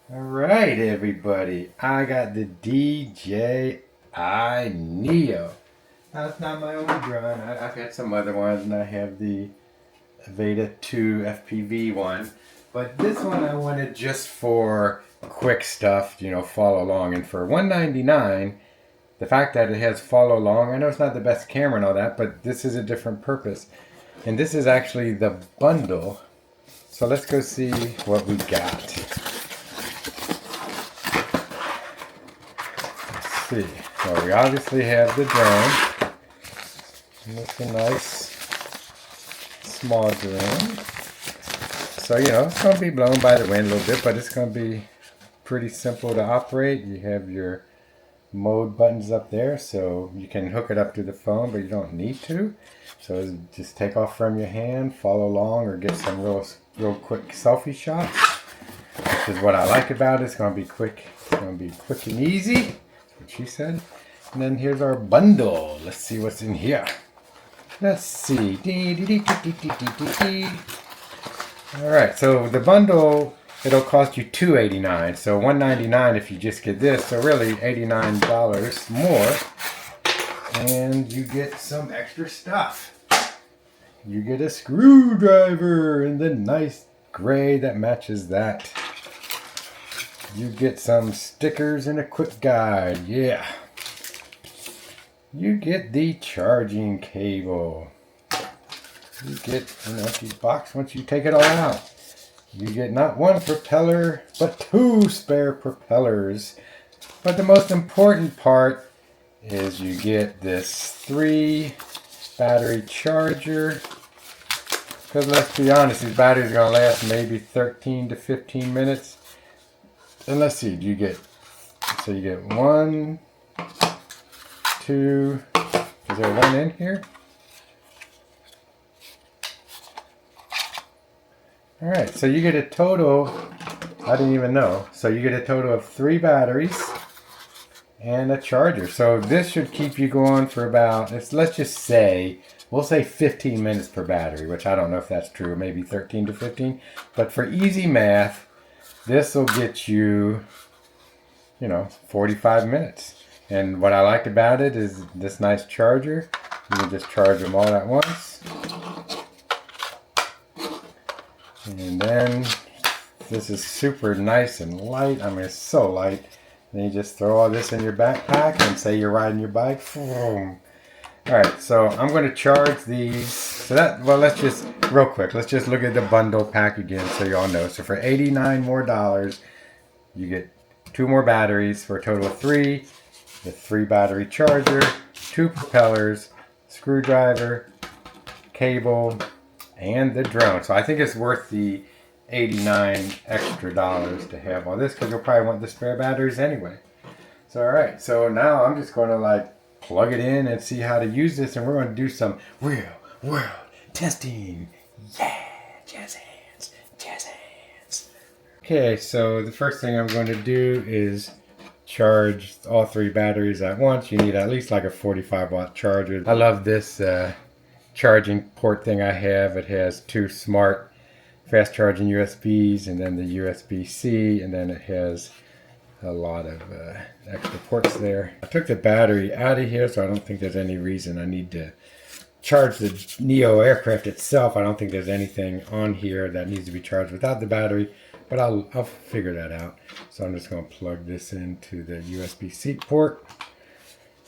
Alright everybody, I got the DJI Neo. Now it's not my own drone, I've had some other ones and I have the Veda 2 FPV one. But this one I wanted just for quick stuff, follow along. And for $199, the fact that it has follow along, I know it's not the best camera and all that, but this is a different purpose. And this is actually the bundle. So let's go see what we got. See. So we obviously have the drone. And it's a nice small drone. So it's going to be blown by the wind a little bit, but it's going to be pretty simple to operate. You have your mode buttons up there, so you can hook it up to the phone, but you don't need to. So just take off from your hand, follow along, or get some real quick selfie shots. Which is what I like about it. It's going to be quick. It's going to be quick and easy. What she said. And then here's our bundle. Let's see what's in here. Let's see. Alright, so the bundle, it'll cost you $289. So $199 if you just get this. So really $89 more. And you get some extra stuff. You get a screwdriver in the nice gray that matches that. You get some stickers and a quick guide, yeah. You get the charging cable. You get, the box once you take it all out. You get not one propeller, but 2 spare propellers. But the most important part is you get this 3 battery charger. Because let's be honest, these batteries are going to last maybe 13 to 15 minutes. And let's see, you get 1, 2, is there one in here? Alright, so you get a total, I didn't even know, so you get a total of 3 batteries and a charger. So this should keep you going for about, let's just say, we'll say 15 minutes per battery, which I don't know if that's true, maybe 13 to 15, but for easy math, this will get you, 45 minutes. And what I like about it is this nice charger. You can just charge them all at once. And then this is super nice and light. I mean, it's so light. And you just throw all this in your backpack and say you're riding your bike. Boom. Alright, so I'm going to charge these. So let's just, real quick, let's just look at the bundle pack again so you all know. So for $89 more, you get 2 more batteries for a total of 3. The 3 battery charger, 2 propellers, screwdriver, cable, and the drone. So I think it's worth the $89 extra to have all this because you'll probably want the spare batteries anyway. So alright, so now I'm just going to plug it in and see how to use this, and we're going to do some real world testing. Yeah, jazz hands, jazz hands. Okay, so the first thing I'm going to do is charge all 3 batteries at once. You need at least a 45-watt charger. I love this charging port thing I have. It has 2 smart fast charging USBs and then the USB-C, and then it has a lot of extra ports there. I took the battery out of here, so I don't think there's any reason I need to charge the Neo aircraft itself. I don't think there's anything on here that needs to be charged without the battery, but I'll figure that out. So I'm just going to plug this into the USB-C port,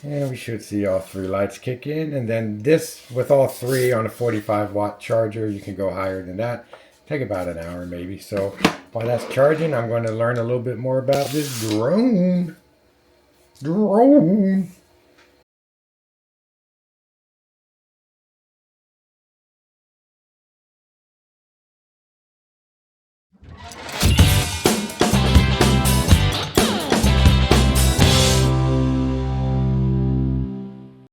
and we should see all 3 lights kick in. And then this, with all 3 on a 45-watt charger, you can go higher than that. Take about an hour maybe. So while that's charging, I'm going to learn a little bit more about this drone.